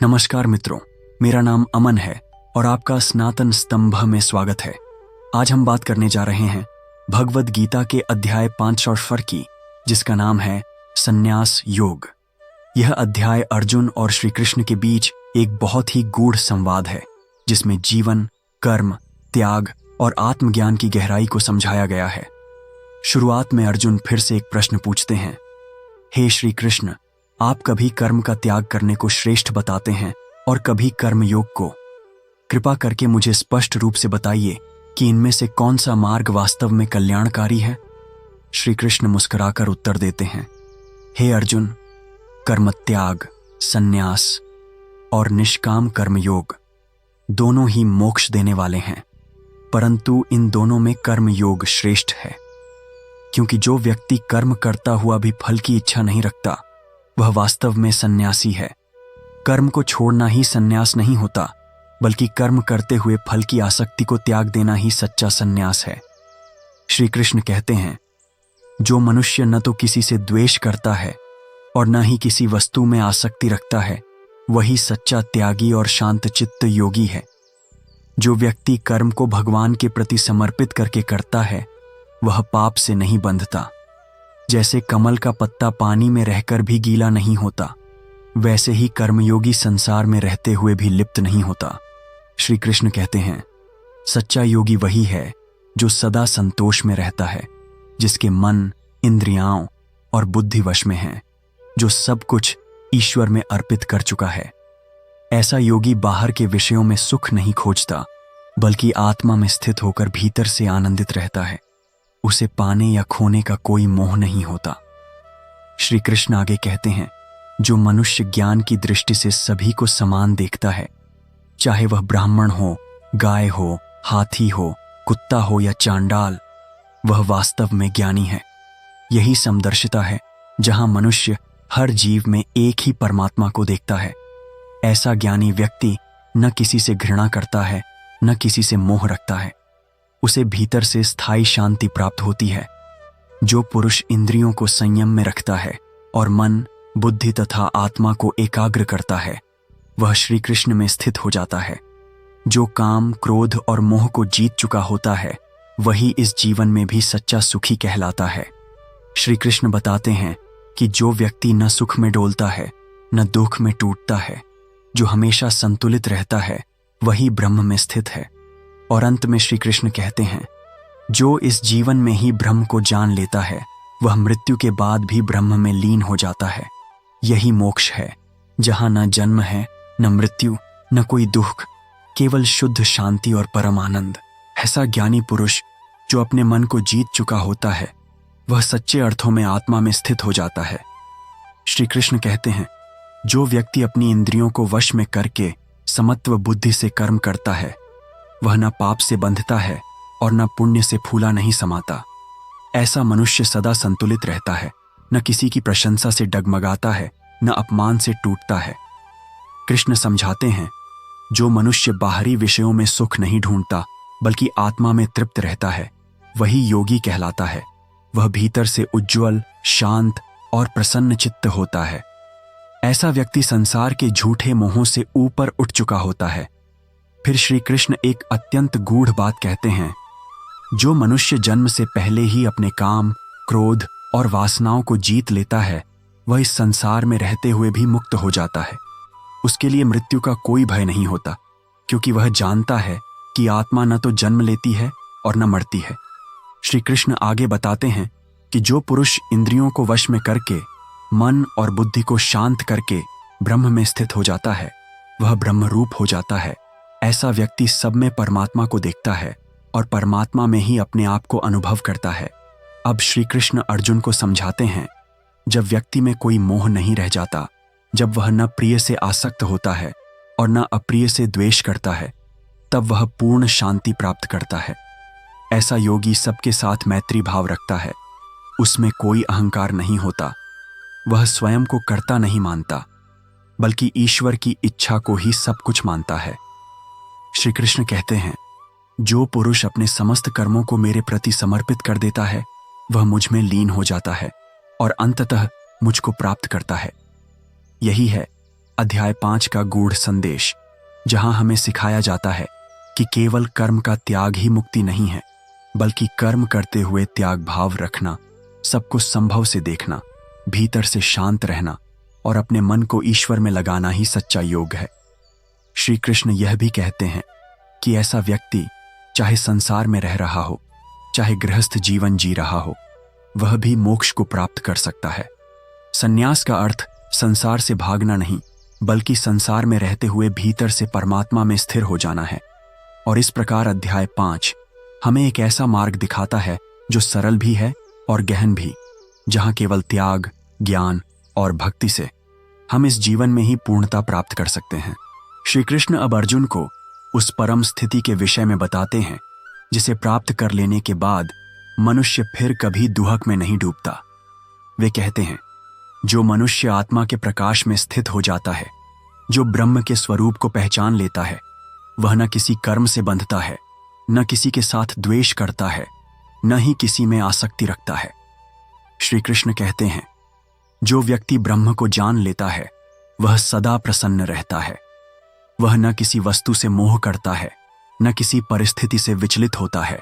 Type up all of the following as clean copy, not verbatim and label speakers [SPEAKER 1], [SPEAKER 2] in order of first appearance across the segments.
[SPEAKER 1] नमस्कार मित्रों, मेरा नाम अमन है और आपका सनातन स्तंभ में स्वागत है। आज हम बात करने जा रहे हैं भगवद गीता के अध्याय 5 की, जिसका नाम है संन्यास योग। यह अध्याय अर्जुन और श्री कृष्ण के बीच एक बहुत ही गूढ़ संवाद है, जिसमें जीवन, कर्म, त्याग और आत्मज्ञान की गहराई को समझाया गया है। शुरुआत में अर्जुन फिर से एक प्रश्न पूछते हैं, हे श्री कृष्ण, आप कभी कर्म का त्याग करने को श्रेष्ठ बताते हैं और कभी कर्म योग को। कृपा करके मुझे स्पष्ट रूप से बताइए कि इनमें से कौन सा मार्ग वास्तव में कल्याणकारी है। श्री कृष्ण मुस्कुराकर उत्तर देते हैं, हे अर्जुन, कर्म त्याग, संन्यास और निष्काम कर्म योग दोनों ही मोक्ष देने वाले हैं, परंतु इन दोनों में कर्म योग श्रेष्ठ है, क्योंकि जो व्यक्ति कर्म करता हुआ भी फल की इच्छा नहीं रखता, वह वास्तव में सन्यासी है। कर्म को छोड़ना ही सन्यास नहीं होता, बल्कि कर्म करते हुए फल की आसक्ति को त्याग देना ही सच्चा सन्यास है। श्री कृष्ण कहते हैं, जो मनुष्य न तो किसी से द्वेष करता है और न ही किसी वस्तु में आसक्ति रखता है, वही सच्चा त्यागी और शांत चित्त योगी है। जो व्यक्ति कर्म को भगवान के प्रति समर्पित करके करता है, वह पाप से नहीं बंधता। जैसे कमल का पत्ता पानी में रहकर भी गीला नहीं होता, वैसे ही कर्मयोगी संसार में रहते हुए भी लिप्त नहीं होता। श्री कृष्ण कहते हैं, सच्चा योगी वही है जो सदा संतोष में रहता है, जिसके मन, इंद्रियां और बुद्धि वश में है, जो सब कुछ ईश्वर में अर्पित कर चुका है। ऐसा योगी बाहर के विषयों में सुख नहीं खोजता, बल्कि आत्मा में स्थित होकर भीतर से आनंदित रहता है। उसे पाने या खोने का कोई मोह नहीं होता। श्री कृष्ण आगे कहते हैं, जो मनुष्य ज्ञान की दृष्टि से सभी को समान देखता है, चाहे वह ब्राह्मण हो, गाय हो, हाथी हो, कुत्ता हो या चांडाल, वह वास्तव में ज्ञानी है। यही समदर्शिता है, जहां मनुष्य हर जीव में एक ही परमात्मा को देखता है। ऐसा ज्ञानी व्यक्ति न किसी से घृणा करता है, न किसी से मोह रखता है। उसे भीतर से स्थायी शांति प्राप्त होती है। जो पुरुष इंद्रियों को संयम में रखता है और मन, बुद्धि तथा आत्मा को एकाग्र करता है, वह श्री कृष्ण में स्थित हो जाता है। जो काम, क्रोध और मोह को जीत चुका होता है, वही इस जीवन में भी सच्चा सुखी कहलाता है। श्री कृष्ण बताते हैं कि जो व्यक्ति न सुख में डोलता है, न दुख में टूटता है, जो हमेशा संतुलित रहता है, वही ब्रह्म में स्थित है। और अंत में श्री कृष्ण कहते हैं, जो इस जीवन में ही ब्रह्म को जान लेता है, वह मृत्यु के बाद भी ब्रह्म में लीन हो जाता है। यही मोक्ष है, जहां न जन्म है, न मृत्यु, न कोई दुख, केवल शुद्ध शांति और परम आनंद। ऐसा ज्ञानी पुरुष जो अपने मन को जीत चुका होता है, वह सच्चे अर्थों में आत्मा में स्थित हो जाता है। श्री कृष्ण कहते हैं, जो व्यक्ति अपनी इंद्रियों को वश में करके समत्व बुद्धि से कर्म करता है, वह न पाप से बंधता है और न पुण्य से फूला नहीं समाता। ऐसा मनुष्य सदा संतुलित रहता है, न किसी की प्रशंसा से डगमगाता है, न अपमान से टूटता है। कृष्ण समझाते हैं, जो मनुष्य बाहरी विषयों में सुख नहीं ढूंढता, बल्कि आत्मा में तृप्त रहता है, वही योगी कहलाता है। वह भीतर से उज्ज्वल, शांत और प्रसन्न चित्त होता है। ऐसा व्यक्ति संसार के झूठे मोहों से ऊपर उठ चुका होता है। फिर श्री कृष्ण एक अत्यंत गूढ़ बात कहते हैं, जो मनुष्य जन्म से पहले ही अपने काम, क्रोध और वासनाओं को जीत लेता है, वह इस संसार में रहते हुए भी मुक्त हो जाता है। उसके लिए मृत्यु का कोई भय नहीं होता, क्योंकि वह जानता है कि आत्मा न तो जन्म लेती है और न मरती है। श्री कृष्ण आगे बताते हैं कि जो पुरुष इंद्रियों को वश में करके मन और बुद्धि को शांत करके ब्रह्म में स्थित हो जाता है, वह ब्रह्मरूप हो जाता है। ऐसा व्यक्ति सब में परमात्मा को देखता है और परमात्मा में ही अपने आप को अनुभव करता है। अब श्री कृष्ण अर्जुन को समझाते हैं, जब व्यक्ति में कोई मोह नहीं रह जाता, जब वह न प्रिय से आसक्त होता है और न अप्रिय से द्वेष करता है, तब वह पूर्ण शांति प्राप्त करता है। ऐसा योगी सबके साथ मैत्री भाव रखता है। उसमें कोई अहंकार नहीं होता। वह स्वयं को कर्ता नहीं मानता, बल्कि ईश्वर की इच्छा को ही सब कुछ मानता है। श्री कृष्ण कहते हैं, जो पुरुष अपने समस्त कर्मों को मेरे प्रति समर्पित कर देता है, वह मुझ में लीन हो जाता है और अंततः मुझको प्राप्त करता है। यही है अध्याय 5 का गूढ़ संदेश, जहां हमें सिखाया जाता है कि केवल कर्म का त्याग ही मुक्ति नहीं है, बल्कि कर्म करते हुए त्याग भाव रखना, सब कुछ संभव से देखना, भीतर से शांत रहना और अपने मन को ईश्वर में लगाना ही सच्चा योग है। श्री कृष्ण यह भी कहते हैं कि ऐसा व्यक्ति चाहे संसार में रह रहा हो, चाहे गृहस्थ जीवन जी रहा हो, वह भी मोक्ष को प्राप्त कर सकता है। संन्यास का अर्थ संसार से भागना नहीं, बल्कि संसार में रहते हुए भीतर से परमात्मा में स्थिर हो जाना है। और इस प्रकार अध्याय 5 हमें एक ऐसा मार्ग दिखाता है जो सरल भी है और गहन भी, जहां केवल त्याग, ज्ञान और भक्ति से हम इस जीवन में ही पूर्णता प्राप्त कर सकते हैं। श्री कृष्ण अब अर्जुन को उस परम स्थिति के विषय में बताते हैं जिसे प्राप्त कर लेने के बाद मनुष्य फिर कभी दुहक में नहीं डूबता। वे कहते हैं, जो मनुष्य आत्मा के प्रकाश में स्थित हो जाता है, जो ब्रह्म के स्वरूप को पहचान लेता है, वह न किसी कर्म से बंधता है, न किसी के साथ द्वेष करता है, न ही किसी में आसक्ति रखता है। श्री कृष्ण कहते हैं, जो व्यक्ति ब्रह्म को जान लेता है वह सदा प्रसन्न रहता है। वह न किसी वस्तु से मोह करता है, न किसी परिस्थिति से विचलित होता है।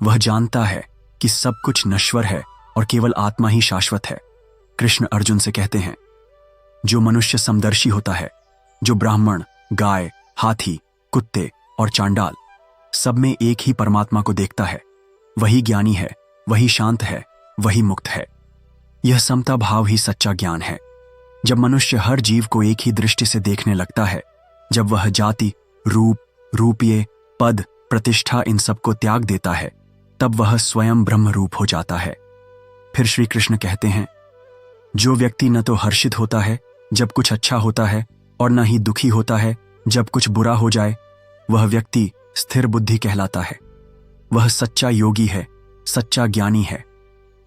[SPEAKER 1] वह जानता है कि सब कुछ नश्वर है और केवल आत्मा ही शाश्वत है। कृष्ण अर्जुन से कहते हैं, जो मनुष्य समदर्शी होता है, जो ब्राह्मण, गाय, हाथी, कुत्ते और चांडाल सब में एक ही परमात्मा को देखता है, वही ज्ञानी है, वही शांत है, वही मुक्त है। यह समता भाव ही सच्चा ज्ञान है। जब मनुष्य हर जीव को एक ही दृष्टि से देखने लगता है, जब वह जाति, रूप, रूपीय, पद, प्रतिष्ठा इन सब को त्याग देता है, तब वह स्वयं ब्रह्म रूप हो जाता है। फिर श्री कृष्ण कहते हैं, जो व्यक्ति न तो हर्षित होता है जब कुछ अच्छा होता है और न ही दुखी होता है जब कुछ बुरा हो जाए, वह व्यक्ति स्थिर बुद्धि कहलाता है। वह सच्चा योगी है, सच्चा ज्ञानी है।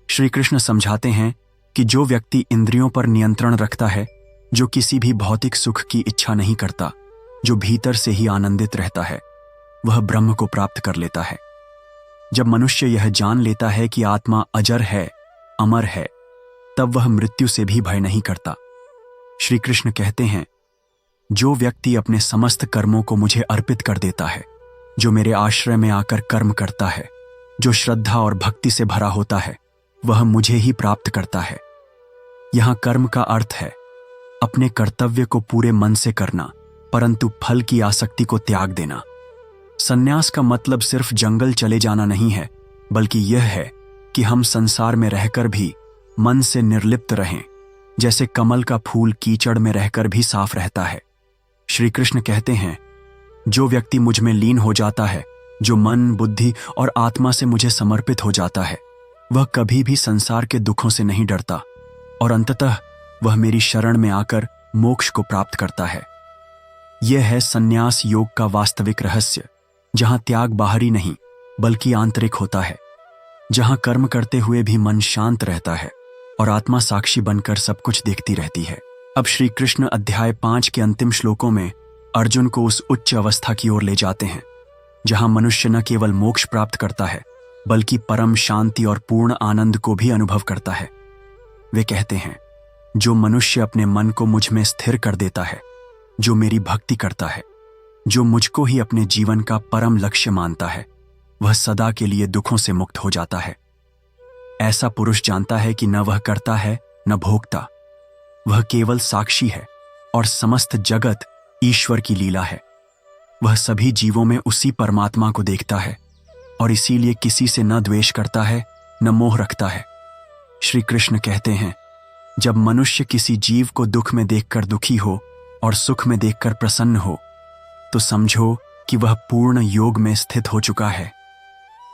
[SPEAKER 1] श्री कृष्ण समझाते हैं कि जो व्यक्ति इंद्रियों पर नियंत्रण रखता है, जो किसी भी भौतिक सुख की इच्छा नहीं करता, जो भीतर से ही आनंदित रहता है, वह ब्रह्म को प्राप्त कर लेता है। जब मनुष्य यह जान लेता है कि आत्मा अजर है, अमर है, तब वह मृत्यु से भी भय नहीं करता। श्री कृष्ण कहते हैं, जो व्यक्ति अपने समस्त कर्मों को मुझे अर्पित कर देता है, जो मेरे आश्रय में आकर कर्म करता है, जो श्रद्धा और भक्ति से भरा होता है, वह मुझे ही प्राप्त करता है। यहां कर्म का अर्थ है अपने कर्तव्य को पूरे मन से करना, परंतु फल की आसक्ति को त्याग देना। संन्यास का मतलब सिर्फ जंगल चले जाना नहीं है, बल्कि यह है कि हम संसार में रहकर भी मन से निर्लिप्त रहें, जैसे कमल का फूल कीचड़ में रहकर भी साफ रहता है। श्री कृष्ण कहते हैं, जो व्यक्ति मुझ में लीन हो जाता है, जो मन, बुद्धि और आत्मा से मुझे समर्पित हो जाता है, वह कभी भी संसार के दुखों से नहीं डरता और अंततः वह मेरी शरण में आकर मोक्ष को प्राप्त करता है। यह है संन्यास योग का वास्तविक रहस्य, जहां त्याग बाहरी नहीं बल्कि आंतरिक होता है, जहां कर्म करते हुए भी मन शांत रहता है और आत्मा साक्षी बनकर सब कुछ देखती रहती है। अब श्री कृष्ण अध्याय 5 के अंतिम श्लोकों में अर्जुन को उस उच्च अवस्था की ओर ले जाते हैं, जहां मनुष्य न केवल मोक्ष प्राप्त करता है, बल्कि परम शांति और पूर्ण आनंद को भी अनुभव करता है। वे कहते हैं, जो मनुष्य अपने मन को मुझ में स्थिर कर देता है, जो मेरी भक्ति करता है, जो मुझको ही अपने जीवन का परम लक्ष्य मानता है, वह सदा के लिए दुखों से मुक्त हो जाता है। ऐसा पुरुष जानता है कि न वह करता है न भोगता, वह केवल साक्षी है और समस्त जगत ईश्वर की लीला है। वह सभी जीवों में उसी परमात्मा को देखता है और इसीलिए किसी से न द्वेष करता है न मोह रखता है। श्री कृष्ण कहते हैं, जब मनुष्य किसी जीव को दुख में देखकर दुखी हो और सुख में देखकर प्रसन्न हो, तो समझो कि वह पूर्ण योग में स्थित हो चुका है।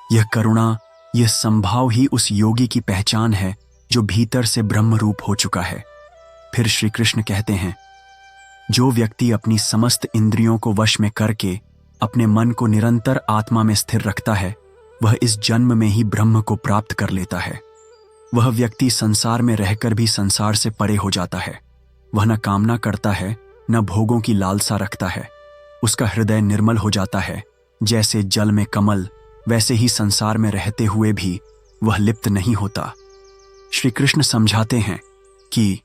[SPEAKER 1] यह करुणा, यह संभाव ही उस योगी की पहचान है जो भीतर से ब्रह्म रूप हो चुका है। फिर श्री कृष्ण कहते हैं, जो व्यक्ति अपनी समस्त इंद्रियों को वश में करके अपने मन को निरंतर आत्मा में स्थिर रखता है, वह इस जन्म में ही ब्रह्म को प्राप्त कर लेता है। वह व्यक्ति संसार में रहकर भी संसार से परे हो जाता है। वह न कामना करता है, न भोगों की लालसा रखता है। उसका हृदय निर्मल हो जाता है, जैसे जल में कमल, वैसे ही संसार में रहते हुए भी वह लिप्त नहीं होता। श्री कृष्ण समझाते हैं कि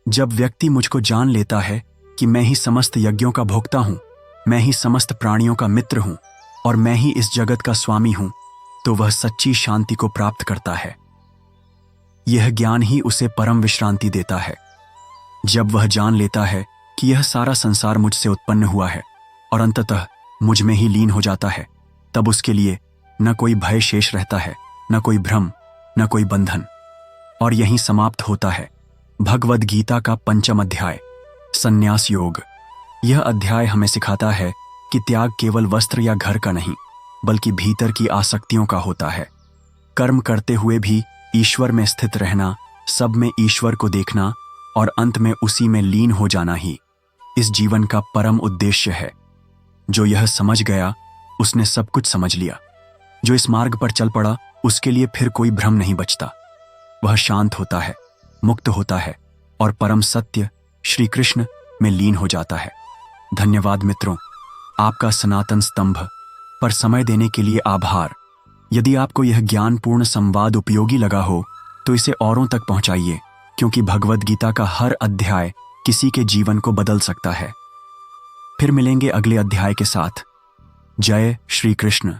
[SPEAKER 1] जब व्यक्ति मुझको जान लेता है कि मैं ही समस्त यज्ञों का भोक्ता हूं, मैं ही समस्त प्राणियों का मित्र हूं और मैं ही इस जगत का स्वामी हूं, तो वह सच्ची शांति को प्राप्त करता है। यह ज्ञान ही उसे परम विश्रांति देता है। जब वह जान लेता है कि यह सारा संसार मुझसे उत्पन्न हुआ है और अंततः मुझ में ही लीन हो जाता है, तब उसके लिए न कोई भय शेष रहता है, न कोई भ्रम, न कोई बंधन। और यहीं समाप्त होता है भगवद गीता का 5वां अध्याय, संन्यास योग। यह अध्याय हमें सिखाता है कि त्याग केवल वस्त्र या घर का नहीं, बल्कि भीतर की आसक्तियों का होता है। कर्म करते हुए भी ईश्वर में स्थित रहना, सब में ईश्वर को देखना और अंत में उसी में लीन हो जाना ही इस जीवन का परम उद्देश्य है। जो यह समझ गया उसने सब कुछ समझ लिया। जो इस मार्ग पर चल पड़ा उसके लिए फिर कोई भ्रम नहीं बचता। वह शांत होता है, मुक्त होता है और परम सत्य श्री कृष्ण में लीन हो जाता है। धन्यवाद मित्रों, आपका सनातन स्तंभ पर समय देने के लिए आभार। यदि आपको यह ज्ञानपूर्ण संवाद उपयोगी लगा हो तो इसे औरों तक पहुंचाइए, क्योंकि भगवद गीता का हर अध्याय किसी के जीवन को बदल सकता है। फिर मिलेंगे अगले अध्याय के साथ। जय श्री कृष्ण।